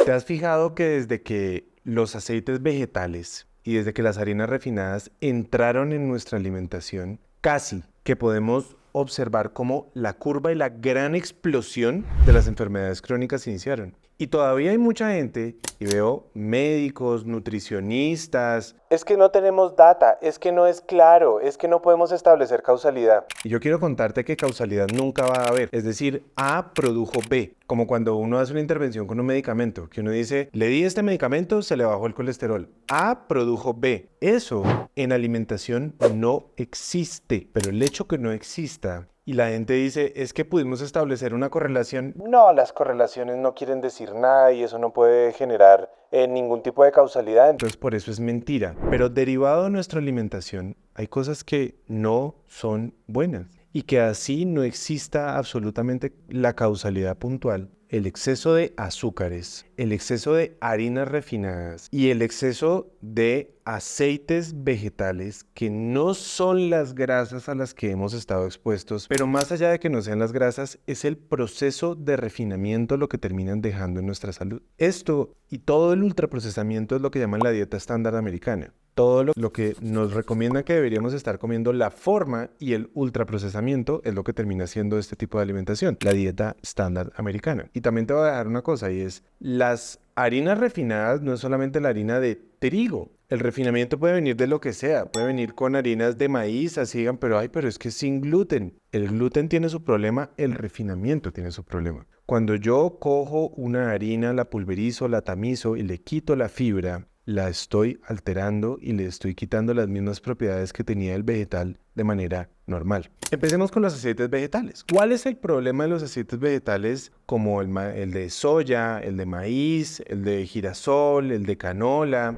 ¿Te has fijado que desde que los aceites vegetales y desde que las harinas refinadas entraron en nuestra alimentación, casi que podemos observar cómo la curva y la gran explosión de las enfermedades crónicas iniciaron? Y todavía hay mucha gente, y veo médicos, nutricionistas, es que no tenemos data, es que no es claro, es que no podemos establecer causalidad. Y yo quiero contarte que causalidad nunca va a haber. Es decir, A produjo B. Como cuando uno hace una intervención con un medicamento, que uno dice, le di este medicamento, se le bajó el colesterol. A produjo B. Eso en alimentación no existe. Pero el hecho que no exista y la gente dice, es que pudimos establecer una correlación. No, las correlaciones no quieren decir nada y eso no puede generar ningún tipo de causalidad. Entonces por eso es mentira. Pero derivado de nuestra alimentación, hay cosas que no son buenas y que así no exista absolutamente la causalidad puntual. El exceso de azúcares, el exceso de harinas refinadas y el exceso de aceites vegetales que no son las grasas a las que hemos estado expuestos, pero más allá de que no sean las grasas, es el proceso de refinamiento lo que terminan dejando en nuestra salud. Esto y todo el ultraprocesamiento es lo que llaman la dieta estándar americana. Todo lo que nos recomienda que deberíamos estar comiendo, la forma y el ultraprocesamiento es lo que termina siendo este tipo de alimentación, la dieta estándar americana. Y también te voy a dejar una cosa y es, las harinas refinadas no es solamente la harina de trigo. El refinamiento puede venir de lo que sea, puede venir con harinas de maíz, así digan, pero es que es sin gluten. El gluten tiene su problema, el refinamiento tiene su problema. Cuando yo cojo una harina, la pulverizo, la tamizo y le quito la fibra, la estoy alterando y le estoy quitando las mismas propiedades que tenía el vegetal de manera normal. Empecemos con los aceites vegetales. ¿Cuál es el problema de los aceites vegetales como el de soya, el de maíz, el de girasol, el de canola?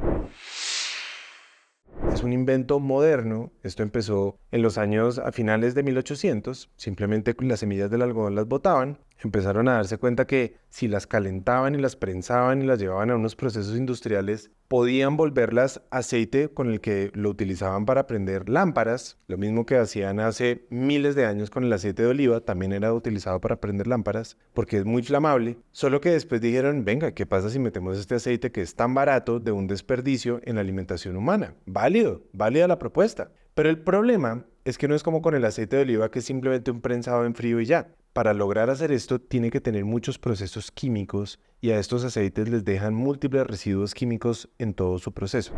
Es un invento moderno. Esto empezó en los años a finales de 1800. Simplemente las semillas del algodón las botaban. Empezaron a darse cuenta que si las calentaban y las prensaban y las llevaban a unos procesos industriales, podían volverlas aceite con el que lo utilizaban para prender lámparas. Lo mismo que hacían hace miles de años con el aceite de oliva, también era utilizado para prender lámparas, porque es muy flamable. Solo que después dijeron, venga, ¿qué pasa si metemos este aceite que es tan barato de un desperdicio en la alimentación humana? Válido, válida la propuesta. Pero el problema es que no es como con el aceite de oliva, que es simplemente un prensado en frío y ya. Para lograr hacer esto tiene que tener muchos procesos químicos y a estos aceites les dejan múltiples residuos químicos en todo su proceso.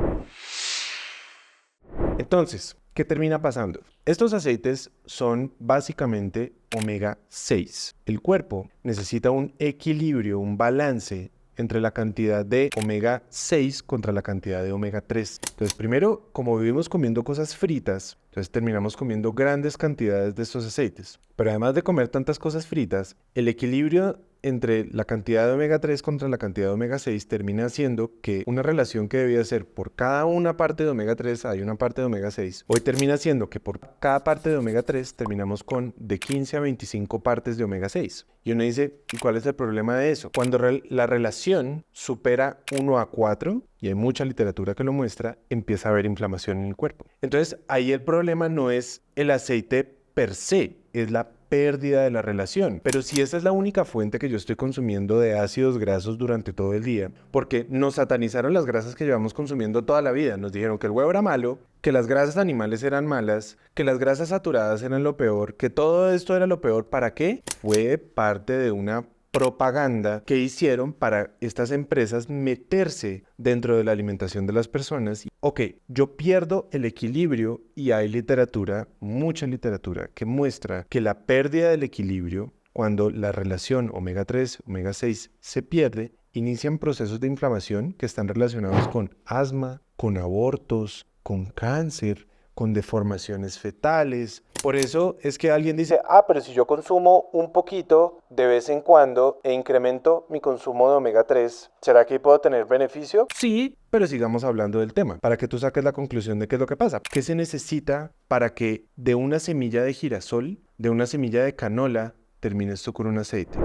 Entonces, ¿qué termina pasando? Estos aceites son básicamente omega 6. El cuerpo necesita un equilibrio, un balance entre la cantidad de omega 6 contra la cantidad de omega 3. Entonces, primero, como vivimos comiendo cosas fritas, entonces terminamos comiendo grandes cantidades de estos aceites. Pero además de comer tantas cosas fritas, el equilibrio entre la cantidad de omega 3 contra la cantidad de omega 6 termina haciendo que una relación que debía ser por cada una parte de omega 3 hay una parte de omega 6. Hoy termina siendo que por cada parte de omega 3 terminamos con de 15 a 25 partes de omega 6. Y uno dice, ¿y cuál es el problema de eso? Cuando la relación supera 1 a 4, y hay mucha literatura que lo muestra, empieza a haber inflamación en el cuerpo. Entonces, ahí el problema no es el aceite per se, es la pérdida de la relación. Pero si esa es la única fuente que yo estoy consumiendo de ácidos grasos durante todo el día, porque nos satanizaron las grasas que llevamos consumiendo toda la vida, nos dijeron que el huevo era malo, que las grasas animales eran malas, que las grasas saturadas eran lo peor, que todo esto era lo peor. ¿Para qué? Fue parte de una propaganda que hicieron para estas empresas meterse dentro de la alimentación de las personas. Ok, yo pierdo el equilibrio y hay literatura, mucha literatura, que muestra que la pérdida del equilibrio, cuando la relación omega 3, omega 6 se pierde, inician procesos de inflamación que están relacionados con asma, con abortos, con cáncer, con deformaciones fetales. Por eso es que alguien dice, pero si yo consumo un poquito de vez en cuando e incremento mi consumo de omega 3, ¿será que puedo tener beneficio? Sí, pero sigamos hablando del tema, para que tú saques la conclusión de qué es lo que pasa. ¿Qué se necesita para que de una semilla de girasol, de una semilla de canola, termine esto con un aceite?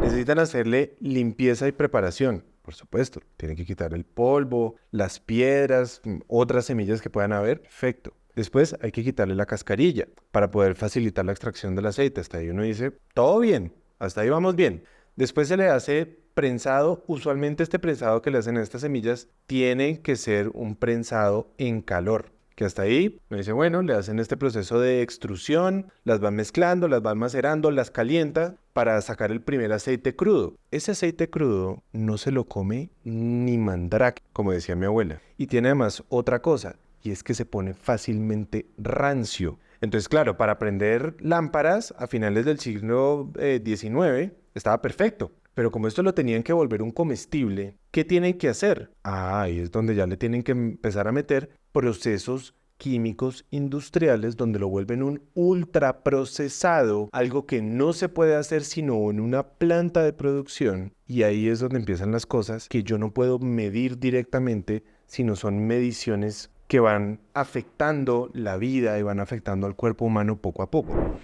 Necesitan hacerle limpieza y preparación. Por supuesto, tienen que quitar el polvo, las piedras, otras semillas que puedan haber. Perfecto. Después hay que quitarle la cascarilla para poder facilitar la extracción del aceite. Hasta ahí uno dice, todo bien, hasta ahí vamos bien. Después se le hace prensado. Usualmente este prensado que le hacen a estas semillas tiene que ser un prensado en calor. Que hasta ahí me dice, bueno, le hacen este proceso de extrusión, las van mezclando, las van macerando, las calienta para sacar el primer aceite crudo. Ese aceite crudo no se lo come ni mandrake, como decía mi abuela. Y tiene además otra cosa, y es que se pone fácilmente rancio. Entonces, claro, para prender lámparas a finales del siglo XIX estaba perfecto. Pero como esto lo tenían que volver un comestible, ¿qué tienen que hacer? Ahí es donde ya le tienen que empezar a meter procesos químicos industriales donde lo vuelven un ultraprocesado, algo que no se puede hacer sino en una planta de producción. Y ahí es donde empiezan las cosas que yo no puedo medir directamente, sino son mediciones que van afectando la vida y van afectando al cuerpo humano poco a poco.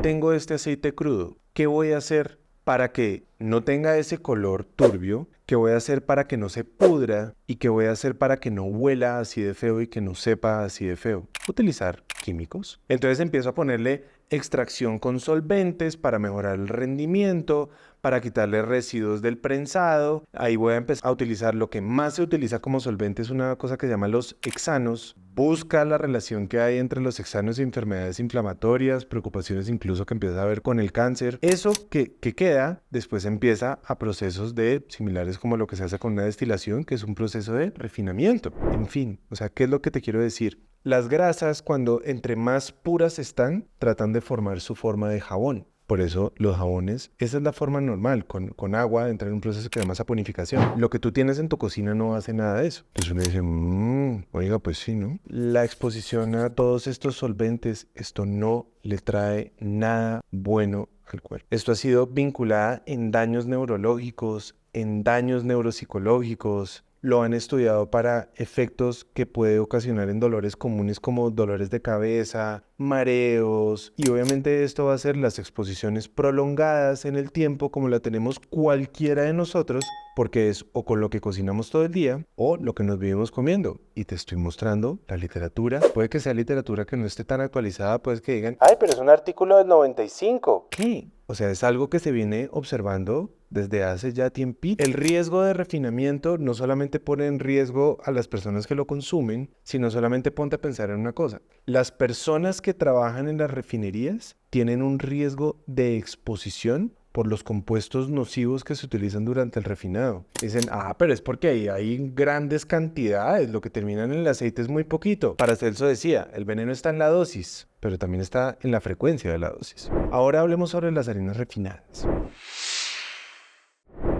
Tengo este aceite crudo. ¿Qué voy a hacer para que no tenga ese color turbio? ¿Qué voy a hacer para que no se pudra? ¿Y qué voy a hacer para que no huela así de feo y que no sepa así de feo? Utilizar químicos. Entonces empiezo a ponerle extracción con solventes para mejorar el rendimiento, para quitarle residuos del prensado. Ahí voy a empezar a utilizar lo que más se utiliza como solvente, es una cosa que se llama los hexanos. Busca la relación que hay entre los hexanos y enfermedades inflamatorias, preocupaciones incluso que empieza a ver con el cáncer. Eso que queda, después empieza a procesos similares como lo que se hace con una destilación, que es un proceso de refinamiento. En fin, o sea, ¿qué es lo que te quiero decir? Las grasas, cuando entre más puras están, tratan de formar su forma de jabón. Por eso los jabones, esa es la forma normal, con agua, entrar en un proceso que se llama saponificación. Lo que tú tienes en tu cocina no hace nada de eso. Entonces uno dice, oiga, pues sí, ¿no? La exposición a todos estos solventes, esto no le trae nada bueno al cuerpo. Esto ha sido vinculado en daños neurológicos, en daños neuropsicológicos. Lo han estudiado para efectos que puede ocasionar en dolores comunes como dolores de cabeza, mareos, y obviamente esto va a ser las exposiciones prolongadas en el tiempo como la tenemos cualquiera de nosotros, porque es o con lo que cocinamos todo el día o lo que nos vivimos comiendo. Y te estoy mostrando la literatura. Puede que sea literatura que no esté tan actualizada, pues que digan, ay, pero es un artículo del 95. ¿Qué? O sea, es algo que se viene observando desde hace ya tiempito. El riesgo de refinamiento no solamente pone en riesgo a las personas que lo consumen, sino solamente ponte a pensar en una cosa. Las personas que trabajan en las refinerías tienen un riesgo de exposición por los compuestos nocivos que se utilizan durante el refinado. Dicen, pero es porque ahí hay grandes cantidades, lo que termina en el aceite es muy poquito. Paracelso decía, el veneno está en la dosis, pero también está en la frecuencia de la dosis. Ahora hablemos sobre las harinas refinadas.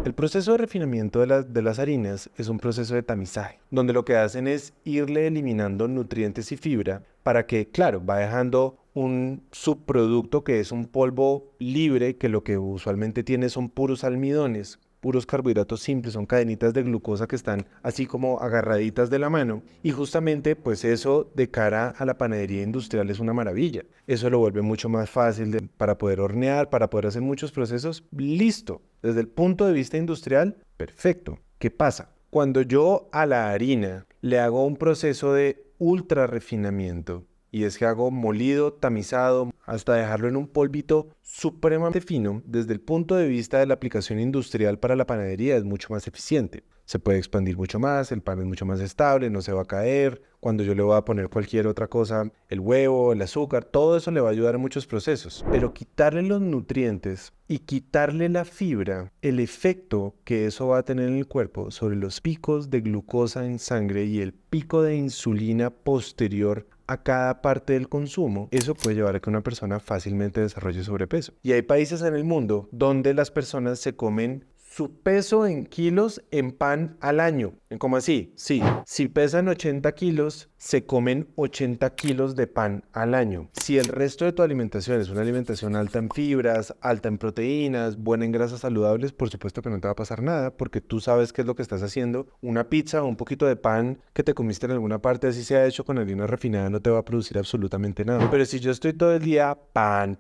El proceso de refinamiento de las harinas es un proceso de tamizaje, donde lo que hacen es irle eliminando nutrientes y fibra para que, claro, va dejando un subproducto que es un polvo libre, que lo que usualmente tiene son puros almidones, puros carbohidratos simples, son cadenitas de glucosa que están así como agarraditas de la mano. Y justamente pues eso de cara a la panadería industrial es una maravilla. Eso lo vuelve mucho más fácil para poder hornear, para poder hacer muchos procesos. Listo. Desde el punto de vista industrial, perfecto. ¿Qué pasa? Cuando yo a la harina le hago un proceso de ultra refinamiento, y es que hago molido, tamizado, hasta dejarlo en un polvito supremamente fino, desde el punto de vista de la aplicación industrial para la panadería es mucho más eficiente. Se puede expandir mucho más, el pan es mucho más estable, no se va a caer. Cuando yo le voy a poner cualquier otra cosa, el huevo, el azúcar, todo eso le va a ayudar en muchos procesos. Pero quitarle los nutrientes y quitarle la fibra, el efecto que eso va a tener en el cuerpo sobre los picos de glucosa en sangre y el pico de insulina posterior a cada parte del consumo, eso puede llevar a que una persona fácilmente desarrolle sobrepeso. Y hay países en el mundo donde las personas se comen su peso en kilos en pan al año. ¿Cómo así? Sí, si pesan 80 kilos, se comen 80 kilos de pan al año. Si el resto de tu alimentación es una alimentación alta en fibras, alta en proteínas, buena en grasas saludables, por supuesto que no te va a pasar nada, porque tú sabes qué es lo que estás haciendo. Una pizza o un poquito de pan que te comiste en alguna parte, así sea hecho con harina refinada, no te va a producir absolutamente nada. Pero si yo estoy todo el día pan,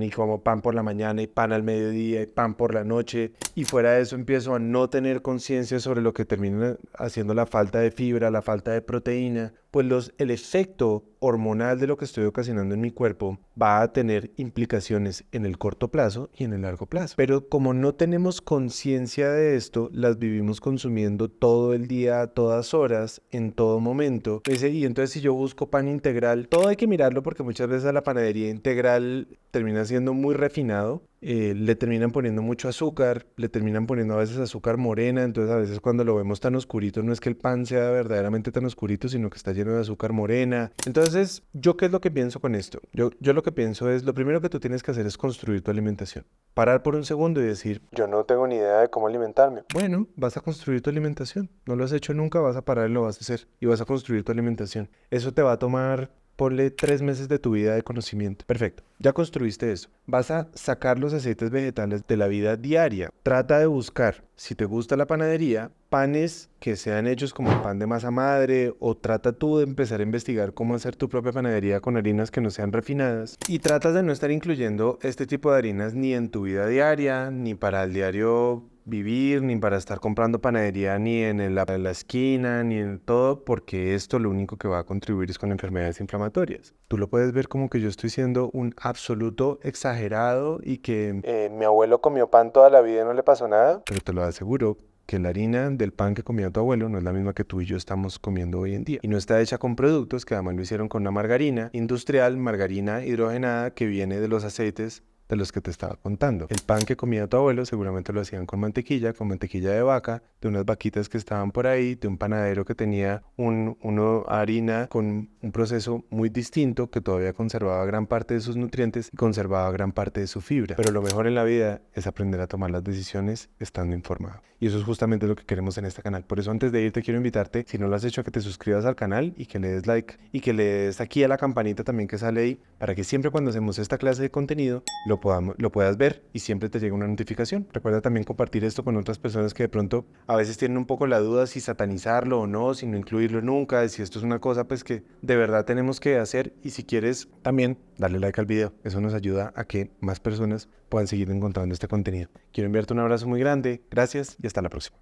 y como pan por la mañana y pan al mediodía y pan por la noche, y fuera de eso empiezo a no tener conciencia sobre lo que termina haciendo la falta de fibra, la falta de proteína, pues el efecto hormonal de lo que estoy ocasionando en mi cuerpo va a tener implicaciones en el corto plazo y en el largo plazo. Pero como no tenemos conciencia de esto, las vivimos consumiendo todo el día, a todas horas, en todo momento. Y entonces si yo busco pan integral, todo hay que mirarlo porque muchas veces a la panadería integral termina siendo muy refinado. Le terminan poniendo mucho azúcar, le terminan poniendo a veces azúcar morena, entonces a veces cuando lo vemos tan oscurito no es que el pan sea verdaderamente tan oscurito, sino que está lleno de azúcar morena. Entonces, ¿yo qué es lo que pienso con esto? Yo lo que pienso es, lo primero que tú tienes que hacer es construir tu alimentación. Parar por un segundo y decir, yo no tengo ni idea de cómo alimentarme. Bueno, vas a construir tu alimentación. No lo has hecho nunca, vas a parar y lo vas a hacer. Y vas a construir tu alimentación. Eso te va a tomar, ponle 3 meses de tu vida de conocimiento. Perfecto. Ya construiste eso. Vas a sacar los aceites vegetales de la vida diaria. Trata de buscar, si te gusta la panadería, panes que sean hechos como pan de masa madre, o trata tú de empezar a investigar cómo hacer tu propia panadería con harinas que no sean refinadas. Y tratas de no estar incluyendo este tipo de harinas ni en tu vida diaria, ni para el diario vivir, ni para estar comprando panadería ni en la esquina, ni en todo, porque esto lo único que va a contribuir es con enfermedades inflamatorias. Tú lo puedes ver como que yo estoy siendo un absoluto exagerado y que mi abuelo comió pan toda la vida y no le pasó nada, pero te lo aseguro que la harina del pan que comía tu abuelo no es la misma que tú y yo estamos comiendo hoy en día. Y no está hecha con productos que además lo hicieron con una margarina industrial, margarina hidrogenada que viene de los aceites de los que te estaba contando. El pan que comía tu abuelo seguramente lo hacían con mantequilla de vaca, de unas vaquitas que estaban por ahí, de un panadero que tenía una harina con un proceso muy distinto que todavía conservaba gran parte de sus nutrientes y conservaba gran parte de su fibra. Pero lo mejor en la vida es aprender a tomar las decisiones estando informado. Y eso es justamente lo que queremos en este canal. Por eso antes de irte quiero invitarte, si no lo has hecho, a que te suscribas al canal y que le des like y que le des aquí a la campanita también que sale ahí, para que siempre cuando hacemos esta clase de contenido lo puedas ver y siempre te llegue una notificación. Recuerda también compartir esto con otras personas que de pronto a veces tienen un poco la duda si satanizarlo o no, si no incluirlo nunca, de si esto es una cosa pues que de verdad tenemos que hacer. Y si quieres también darle like al video, eso nos ayuda a que más personas puedan seguir encontrando este contenido. Quiero enviarte un abrazo muy grande, gracias y hasta la próxima.